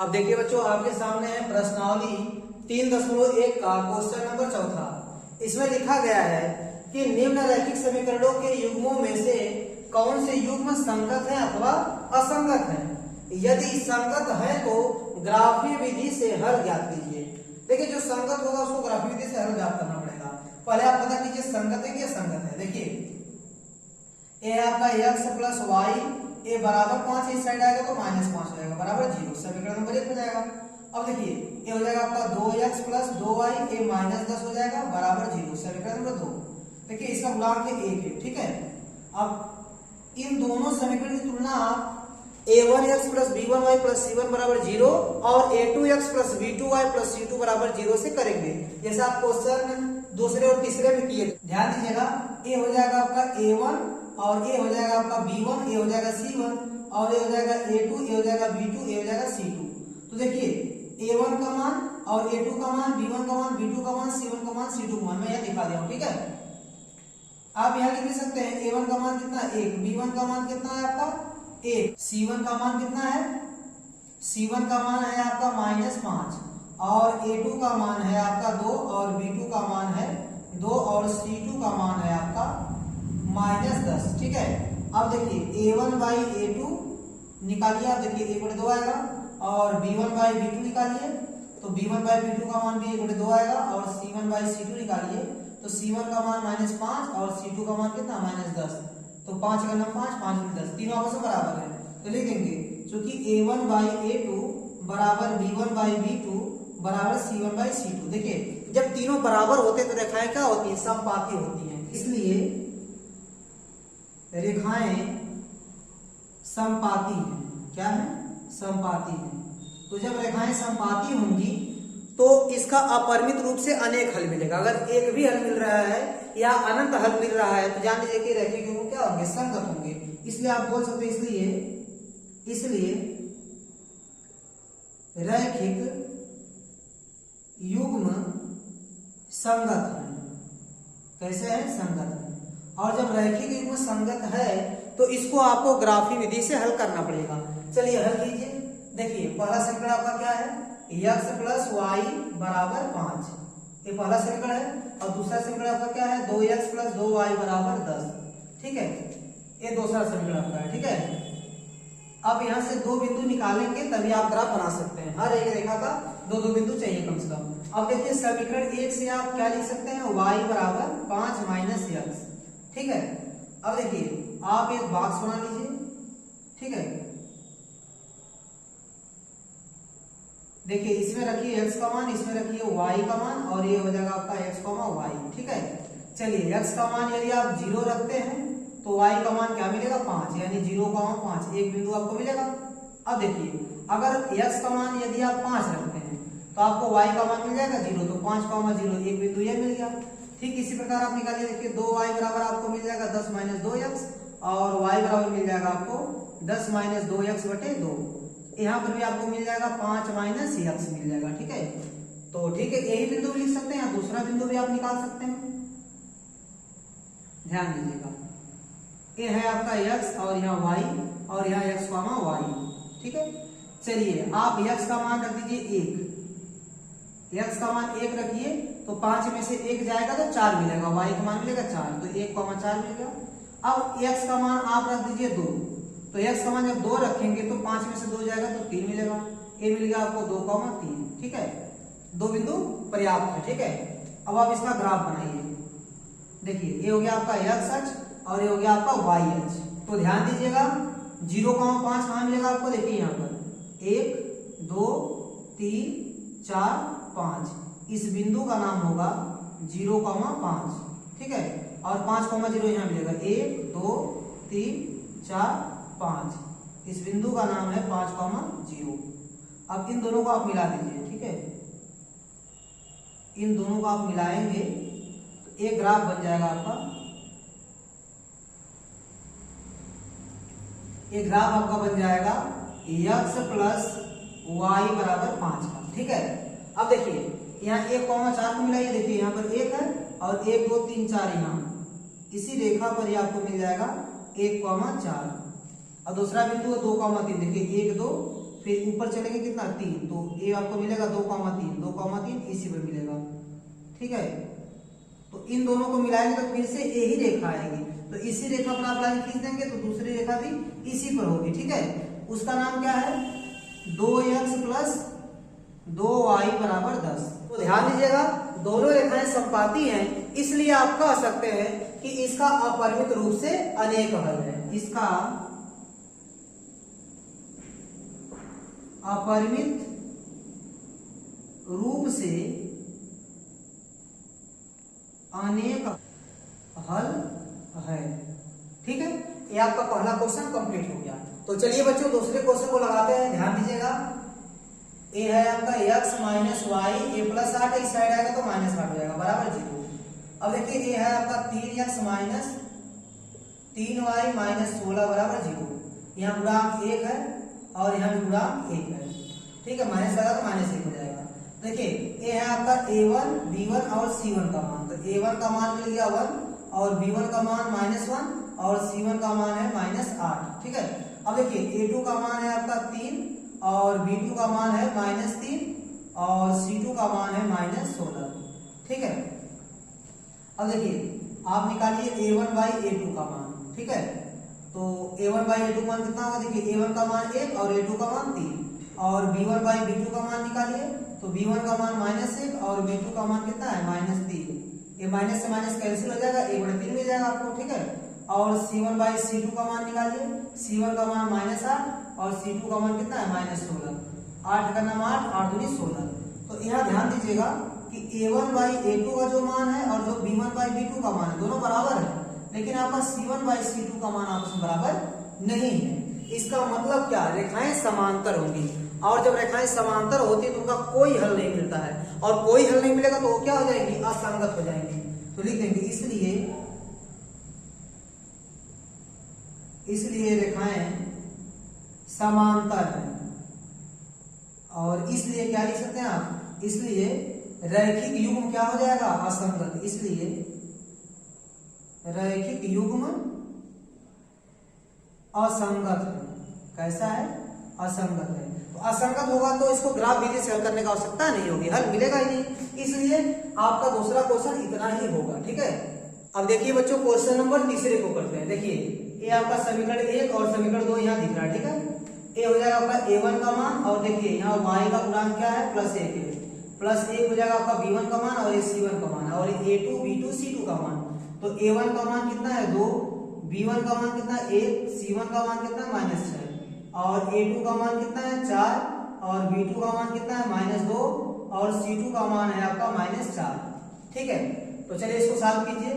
अब देखिए बच्चों, आपके सामने है प्रश्नावली 3.1 का क्वेश्चन नंबर 4। इसमें लिखा गया है कि निम्न रैखिक समीकरणों के युग्मों में से कौन से युग्म संगत है अथवा असंगत है। यदि संगत है तो ग्राफीय विधि से हल ज्ञात कीजिए। देखिए, जो संगत होगा उसको ग्राफीय विधि से हल ज्ञात करना पड़ेगा। पहले आप पता कीजिए संगत है कि असंगत है। देखिए, ए आपका x प्लस वाई, ए बराबर 5 इस साइड आएगा तो -5 हो जाएगा, बराबर 0। समीकरण नंबर 1 हो जाएगा। अब देखिए, ये हो जाएगा आपका 2x प्लस 2y, ए -10 हो जाएगा, बराबर 0। समीकरण नंबर 2। देखिए, इसका गुणांक 1 है, ठीक है। अब इन दोनों समीकरण की तुलना आप a1x plus b1y plus c1 बराबर 0 और a2x plus b2y plus c2 बराबर 0 से करेंगे, जैसा आप क्वेश्चन दूसरे और तीसरे में किए। ध्यान दीजिएगा, a हो जाएगा आपका a1 और a हो जाएगा आपका b1, a हो जाएगा c1 और a हो जाएगा a2, a हो जाएगा b2, a हो जाएगा c2। तो देखिए, a1 का मान और a2 का मान, b1 का मान, b2 का मान, c1 का मान, c2 का मान मैं यहाँ दिखा दिया हूँ, ठीक है। आप यहाँ लिख सकते हैं a1 का मान कितना 1, b1 का मान कितना है आपका 1, c1 का मान कितना है, c1 का मान है आपका -5 और a2 का मान है आपका 2 और b2 का मान है 2 और c2 का मान है आपका -10, ठीक है। अब देखिए a1 बाई a2 निकालिए, आप देखिए 1/2 आएगा और b1 बाई b2 निकालिए तो b1 बाई b2 का मान भी 1/2 आएगा और c1 बाई c2 निकालिए तो c1 का मान -5 और c2 का मान कितना -10। तो 5 का 5, 5 में 10, तीनों आपस में बराबर है तो लिख देंगे क्योंकि a1 बाई a2 बराबर b1 बाई b2 बराबर c1 बाई c2। देखिए, जब तीनों बराबर होते तो रेखाएं क्या होती है, समपाती होती हैं, इसलिए रेखाएं समपाती हैं। क्या है, समपाती हैं। तो जब रेखाएं समपाती होंगी तो इसका अपरिमित रूप से अनेक हल मिलेगा। अगर एक भी हल मिल रहा है या अनंत हल मिल रहा है तो जान लीजिए कि रैखिक युग्म क्या होंगे, संगत होंगे। इसलिए आप बोल सकते हैं इसलिए रैखिक युग्म संगत है। कैसे है, संगत है। और जब रैखिक युग्म संगत है तो इसको आपको ग्राफी विधि से हल करना पड़ेगा। चलिए हल कीजिए। देखिए, पहला समीकरण आपका क्या है, x प्लस वाई बराबर 5, ये पहला समीकरण है। और दूसरा समीकरण आपका क्या है, 2x प्लस 2y बराबर 10, ठीक है। ये दूसरा समीकरण आपका है, ठीक है। अब यहाँ से दो बिंदु निकालेंगे तभी आप ग्राफ बना सकते हैं। हर एक रेखा का दो बिंदु चाहिए कम से कम। अब देखिए, समीकरण 1 से आप क्या लिख सकते हैं, y बराबर 5 माइनस x, ठीक है। अब देखिए, आप एक बॉक्स बना लीजिए, ठीक है। देखिए, इसमें रखिए x का मान, इसमें रखिए y का मान और ये हो जाएगा आपका x, y, ठीक है। चलिए, x का मान यदि आप 0 रखते हैं तो y का मान क्या मिलेगा, 5, यानी 0,5, एक बिंदु आपको मिलेगा। अब देखिए, अगर x का मान यदि आप 5 रखते हैं तो आपको y का मान मिल जाएगा 0, तो 5,0, एक बिंदु ये मिल गया। ठीक इसी प्रकार आप निकालिए। देखिए, 2y बराबर आपको मिल जाएगा 10 माइनस 2x और y बराबर मिल जाएगा आपको 10 माइनस 2x बटे 2। यहाँ पर भी आपको मिल जाएगा 5 माइनस x मिल जाएगा, ठीक है। तो ठीक है, यही बिंदु भी लिख सकते हैं, दूसरा बिंदु भी आप निकाल सकते हैं। ध्यान दीजिएगा, ये है आपका x और यहाँ y और यहाँ x, y, ठीक है। चलिए, आप x का मान रख दीजिए 1, x का मान 1 रखिए तो 5 में से 1 जाएगा तो 4 मिलेगा, y का मान मिलेगा 4, तो 1,4 मिलेगा। अब x का मान आप रख दीजिए 2, तो x का मान जब 2 रखेंगे तो 5 में से 2 जाएगा तो 3 मिलेगा, ये मिल गया आपको 2,3, ठीक है। दो बिंदु पर्याप्त है, ठीक है। अब आप इसका ग्राफ बनाइए। देखिए, ये हो गया आपका x अक्ष और ये हो गया आपका y अक्ष। तो ध्यान दीजिएगा, 0,5 कहाँ मिलेगा आपको, देखिए यहाँ पर 1, 2, 3, 4, 5, इस बिंदु का नाम होगा 0,5, ठीक है। और 5,0 यहाँ मिलेगा 1, 2, 3, 4, 5, इस बिंदु का नाम है 5,0। अब इन दोनों को आप मिला दीजिए, ठीक है। इन दोनों को आप मिलाएंगे तो एक ग्राफ बन जाएगा आपका, एक ग्राफ आपका बन जाएगा x प्लस y बराबर 5 का, ठीक है। अब देखिए, यहाँ 1,4 को मिलाइए। देखिए, यहाँ पर 1 है और 1, 2, 3, 4 यहाँ इसी रेखा पर ही आपको मिल जाएगा 1,4 और दूसरा बिंदु है 2,3। देखिए, 1, 2, फिर ऊपर चलेंगे कितना 3, तो ए आपको मिलेगा 2,3, 2,3 इसी पर मिलेगा। ठीक है, तो इन दोनों को मिलाएंगे तो फिर से ए ही रेखा आएगी, तो इसी रेखा पर आप लाइन खींच देंगे तो दूसरी रेखा भी इसी पर होगी। ठीक है, उसका नाम क्या है 2x + 2y = 10। तो ध्यान दीजिएगा दोनों रेखाएं समपाती हैं, इसलिए आप कह सकते हैं कि इसका अपरिमित रूप से अनेक हल है। इसका अपरिमित रूप से अनेक हल है। ठीक है, ये आपका पहला क्वेश्चन कंप्लीट हो गया। तो चलिए बच्चों दूसरे क्वेश्चन को लगाते हैं। ध्यान दीजिएगा, ए है आपका x - y, a + 8 इस साइड आएगा तो -8 हो जाएगा बराबर 0। अब देखिए ए है आपका 3x - 3y - 16 बराबर 0। यहाँ गुणांक 1 है और यहाँ भी गुणांक 1 है। ठीक है, माइनस लगा तो -1 हो जाएगा। देखिए ए है आपका a1, b1 और c1 का मान, तो a1 का मान मिल गया 1 और b1 का मान -1 और c1 का मान है -8। ठीक है, अब देखिए a2 का मान है आपका 3 और b2 का मान है -3 और c2 का मान है -16। ठीक है, अब देखिए आप निकालिए a1/a2 का मान। ठीक है, तो a1/a2 मान कितना होगा, देखिए a1 का मान 1 और a2 का मान 3 और b1/b2 का मान निकालिए, तो b1 का मान -1 और b2 का मान कितना है -3। ये माइनस से माइनस कैंसिल हो जाएगा, 1/3 मिल जाएगा आपको। ठीक है, और c1/c2 का मान निकालिए, c1 का मान -8 और c2 का मान कितना है -16। 8 का नाम 8, 8 दूनी 16। तो यहाँ ध्यान दीजिएगा कि a1/a2 का जो मान है और जो b1/b2 का मान है दोनों बराबर है, लेकिन आपका c1/c2 का मान आपस में बराबर नहीं है। इसका मतलब क्या, रेखाएं समांतर होंगी, और जब रेखाएं समांतर होती है तो उनका कोई हल नहीं मिलता है, और कोई हल नहीं मिलेगा तो वो क्या हो जाएंगी, असंगत हो जाएंगी। तो लिख देंगे इसलिए रेखाएं समांतर हैं, और इसलिए क्या लिख सकते हैं आप, इसलिए रैखिक युग्म क्या हो जाएगा, असंगत। इसलिए रैखिक युग्म असंगत है। कैसा है, असंगत है। तो असंगत होगा तो इसको ग्राफ विधि से हल करने की आवश्यकता नहीं होगी, हल मिलेगा ही नहीं। इसलिए आपका दूसरा क्वेश्चन इतना ही होगा। ठीक है, अब देखिए बच्चों क्वेश्चन नंबर तीसरे को करते हैं। देखिए ये आपका समीकरण 1 और समीकरण 2 यहाँ दिख रहा है। ठीक है, ए हो जाएगा आपका a1 का मान, और देखिए यहाँ y का गुणांक क्या है +1 है, +1 हो जाएगा आपका b1 का मान और ये c1 का मान, और a2 b2 c2 का मान। तो a1 का मान कितना है 2, b1 का मान कितना है 1, c1 का मान कितना है -6 और a2 का मान कितना है 4 और b2 का मान कितना है -2 और c2 का मान है आपका -4। ठीक है, तो चलिए इसको सॉल्व कीजिए।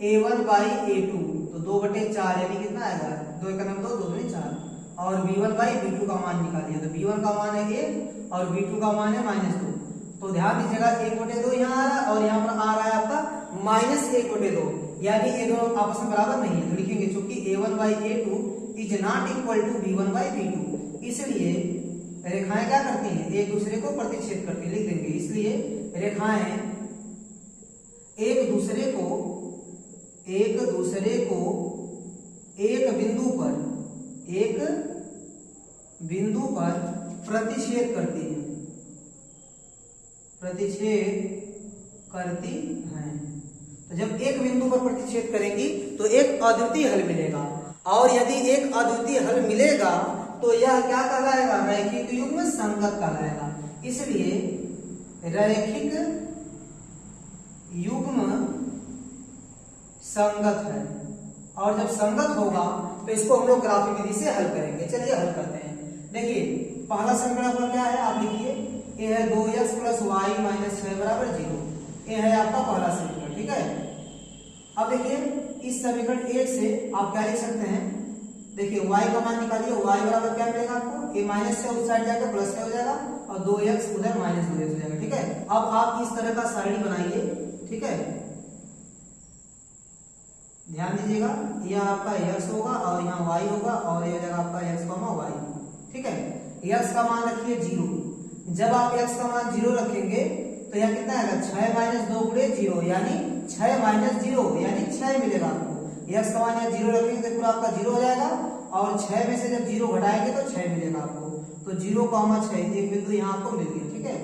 a1/a2 तो 2/4 यानी कितना आएगा, 2 × 2 2 दूनी 4, और b1/b2 का मान निकालिए, तो b1 का मान है 1 और b2 का मान है -2। तो ध्यान दीजिएगा 1/2 यहाँ आ रहा है और यहाँ पर आ रहा है आपका -1/2, यानी ये दोनों आपस में बराबर नहीं है। तो लिखेंगे चूंकि a1/a2 is not equal to b1/b2, इसलिए रेखाएं क्या करती हैं, एक दूसरे को प्रतिच्छेद करती है। लिख देंगे इसलिए रेखाएं एक दूसरे को एक बिंदु पर प्रतिच्छेद करती हैं। तो जब एक बिंदु पर प्रतिच्छेद करेंगी तो एक अद्वितीय हल मिलेगा, और यदि एक अद्वितीय हल मिलेगा तो यह क्या कहलाएगा, रैखिक युग्म संगत कहलाएगा। इसलिए रैखिक युग्म संगत है, और जब संगत होगा तो इसको हम लोग ग्राफिक विधि से हल करेंगे। चलिए हल करते हैं। देखिए पहला समीकरण आपका क्या है, आप लिखिए ये है 2x + y - 6 = 0। ये है आपका पहला समीकरण। ठीक है, अब देखिए इस समीकरण 1 से आप क्या लिख सकते हैं, देखिए y का मान निकालिए, y बराबर क्या मिलेगा आपको, ये माइनस से उस साइड जाकर प्लस से हो जाएगा और 2x उधर -2x हो जाएगा। ठीक है, अब आप इस तरह का सारणी बनाइए। ठीक है, ध्यान दीजिएगा यह आपका x होगा और यहाँ y होगा और ये हो जाएगा आपका x, y। ठीक है, x का मान रखिए 0। जब आप x का मान 0 रखेंगे तो यह कितना आएगा, 6 - 2 × 0 यानी 6 - 0 यानी 6 मिलेगा आपको। x का मान यहाँ 0 रखेंगे तो पूरा आपका 0 हो जाएगा, और 6 में से जब 0 घटाएंगे तो 6 मिलेगा आपको। तो 0,6 एक बिंदु यहाँ आपको मिल गया। ठीक है,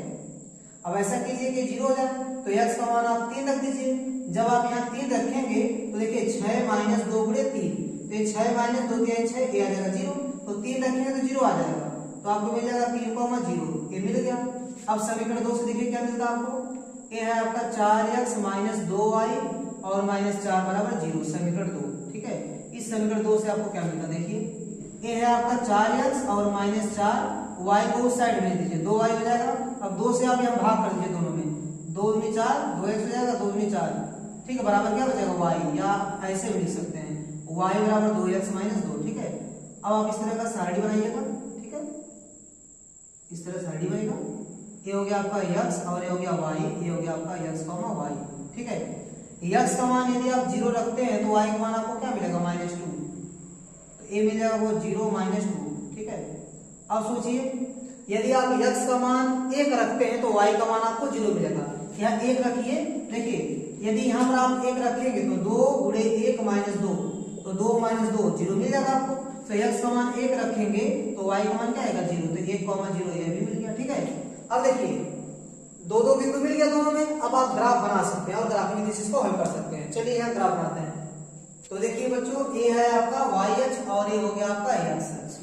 अब ऐसा कीजिए कि 0 हो जाए तो x का मान आप 3 रख दीजिए। जब आप यहाँ 3 रखेंगे तो देखिए 6 माइनस 2 गुणे 3, तो ये 6 माइनस 2 6, ये आ जाएगा 0। तो 3 रखेंगे तो 0 आ जाएगा, तो आपको मिल जाएगा 3,0, ये मिल गया। अब समीकरण 2 से देखिए क्या मिलता है आपको, ये है आपका 4x माइनस 2y और माइनस 4 बराबर 0, समीकरण 2। ठीक है, इस समीकरण 2 से आपको क्या मिलता है, देखिए ये है आपका 4x और माइनस 4, y को उस साइड भेज दीजिए, 2y हो जाएगा। अब 2 से आप यहाँ भाग कर दीजिए दोनों में, 2 दूनी 4, 2x हो जाएगा, 2 दूनी 4। ठीक है, बराबर क्या बचेगा y, या ऐसे भी लिख सकते हैं y बराबर 2x माइनस 2। ठीक है, अब आप इस तरह का सारणी बनाइएगा। ठीक है, इस तरह सारणी बनेगा, ये हो गया आपका x और ये हो गया y, ये हो गया आपका x, y। ठीक है, x का मान यदि आप 0 रखते हैं तो y का मान आपको क्या मिलेगा, -2, तो ये मिल जाएगा वो 0 - 2। ठीक है, अब सोचिए यदि आप x का मान 1 रखते हैं तो y का मान आपको 0 मिलेगा। यहाँ 1 रखिए, देखिए यदि यहाँ पर आप 1 रखेंगे तो 2 गुणे 1 माइनस 2, तो 2 माइनस 2 0 मिल जाएगा आपको। तो x का मान 1 रखेंगे तो y का मान क्या आएगा, 0, तो 1,0 ये भी मिल गया। ठीक है, अब देखिए दो बिंदु मिल गया दोनों में, अब आप ग्राफ बना सकते हैं और ग्राफिक विधि से इसको हल कर सकते हैं। चलिए यहाँ ग्राफ बनाते हैं। तो देखिए बच्चों, ये है आपका y अक्ष और ये हो गया आपका x अक्ष।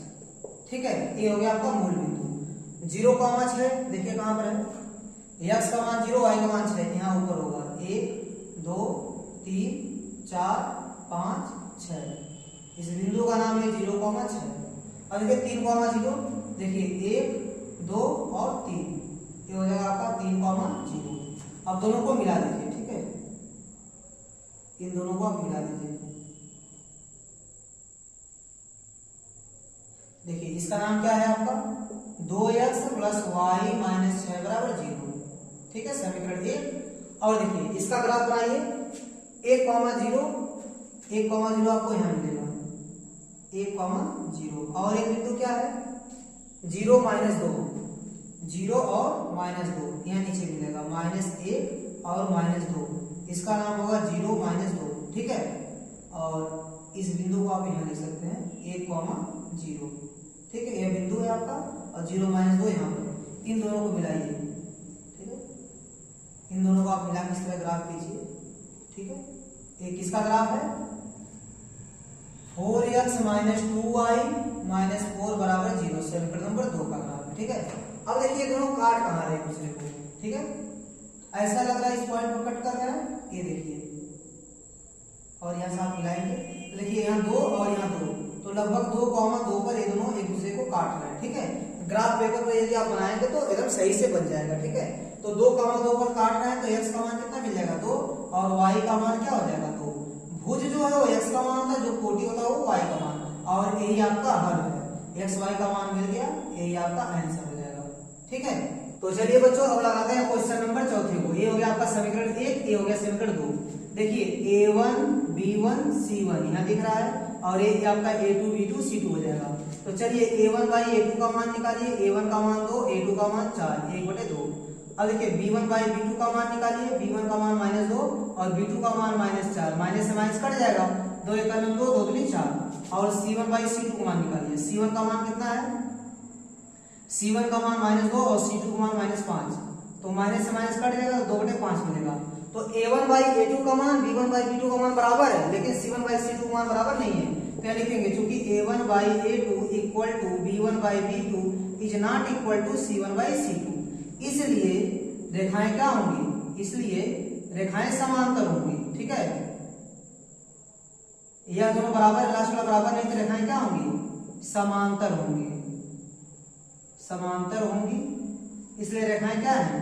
ठीक है, ये हो गया आपका मूल बिंदु। 0,6 देखिए कहां पर है, x का मान 0, y का मान 6, यहाँ ऊपर होगा 1 2 3 4 5 6, इस बिंदु का नाम है 0,6। अब देखिए 3,0, देखिए 1 2 और 3, ये हो जाएगा आपका 3,0। अब दोनों को मिला दीजिए। ठीक है, इन दोनों को आप मिला दीजिए। देखिए इसका नाम क्या है आपका, 2x प्लस y माइनस 6 बराबर 0। ठीक है, समीकरण 1। और देखिए इसका ग्राफ बनाइए, 1,0 1,0 आपको यहाँ मिलेगा 1,0, और एक बिंदु क्या है 0 - 2, 0 और -2, यहाँ नीचे मिलेगा -1 और -2, इसका नाम होगा 0 - 2। ठीक है, और इस बिंदु को आप यहाँ लिख सकते हैं 1,0। ठीक है, यह बिंदु है आपका और 0 - 2 यहाँ पर, इन दोनों को मिलाइए। ठीक है, इन दोनों को आप मिला के इस तरह ग्राफ कीजिए। ठीक है, एक किसका ग्राफ है, 4x - 2y - 4 बराबर 0, समीकरण नंबर 2 का ग्राफ है। ठीक है, अब देखिए दोनों काट कहाँ रहे हैं दूसरे को। ठीक है, ऐसा लग रहा है इस पॉइंट को कट कर रहा है, ये देखिए, और यहाँ से आप मिलाएंगे तो देखिए यहाँ 2 और यहाँ 2, तो लगभग 2,2 पर ये दोनों एक दूसरे को काट रहे हैं। ठीक है, ग्राफ पेपर पर यदि आप बनाएंगे तो एकदम सही से बन जाएगा। ठीक है, तो 2,2 पर काट रहे हैं तो x का मान कितना मिल जाएगा, 2, और y का मान क्या हो जाएगा, 2। भुज जो है वो x का मान होता है, जो कोटि होता है वो y का मान, और यही आपका हल है, x y का मान मिल गया, यही आपका आंसर हो जाएगा। ठीक है, तो चलिए बच्चों अब लगाते हैं क्वेश्चन नंबर 4 को। ये हो गया आपका समीकरण 1, ये हो गया समीकरण 2। देखिए a1 b1 c1 यहाँ दिख रहा है, और ये आपका a2 b2 c2 हो जाएगा। तो चलिए a1 बाई a2 का मान निकालिए, a1 का मान 2, a2 का मान 4, 1/2। अब देखिए b1 बाई b2 का मान निकालिए, b1 का मान -2 और b2 का मान -4, माइनस से माइनस कट जाएगा, 2 × 2 2 दूनी 4। और c1 बाई c2 का मान निकालिए, c1 का मान कितना है, c1 का मान -2 और c2 का मान -5, तो माइनस से माइनस कट जाएगा, 2/5 मिलेगा। तो a1 बाई a2 का मान b1 बाई b2 का मान बराबर है, लेकिन c1 बाई c2 का मान बराबर नहीं है, तो यहाँ लिखेंगे चूंकि a1 by a2 equal to b1 by b2 is not equal to c1 by c2, इसलिए रेखाएं क्या होंगी, इसलिए रेखाएं समांतर होंगी। ठीक है, यह दोनों बराबर, लास्ट वाला बराबर नहीं तो रेखाएं क्या होंगी, समांतर होंगी, समांतर होंगी, इसलिए रेखाएं क्या है,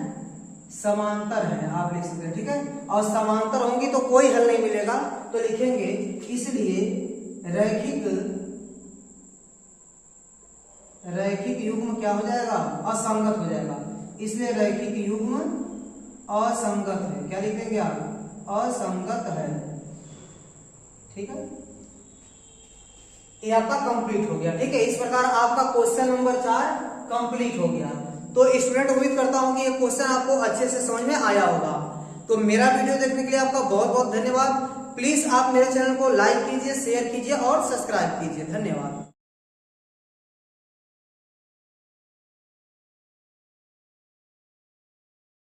समांतर है, आप लिख सकते हैं। ठीक है, और समांतर होंगी तो कोई हल नहीं मिलेगा, तो लिखेंगे इसलिए रैखिक युग्म क्या हो जाएगा, असंगत हो जाएगा, इसलिए रैखिक युग्म असंगत है। क्या लिख देंगे आप, असंगत है। ठीक है, ये आपका कंप्लीट हो गया। ठीक है, इस प्रकार आपका क्वेश्चन नंबर 4 कंप्लीट हो गया। तो स्टूडेंट उम्मीद करता हूं कि ये क्वेश्चन आपको अच्छे से समझ में आया होगा। तो मेरा वीडियो देखने के लिए आपका बहुत बहुत धन्यवाद। प्लीज आप मेरे चैनल को लाइक कीजिए, शेयर कीजिए और सब्सक्राइब कीजिए। धन्यवाद।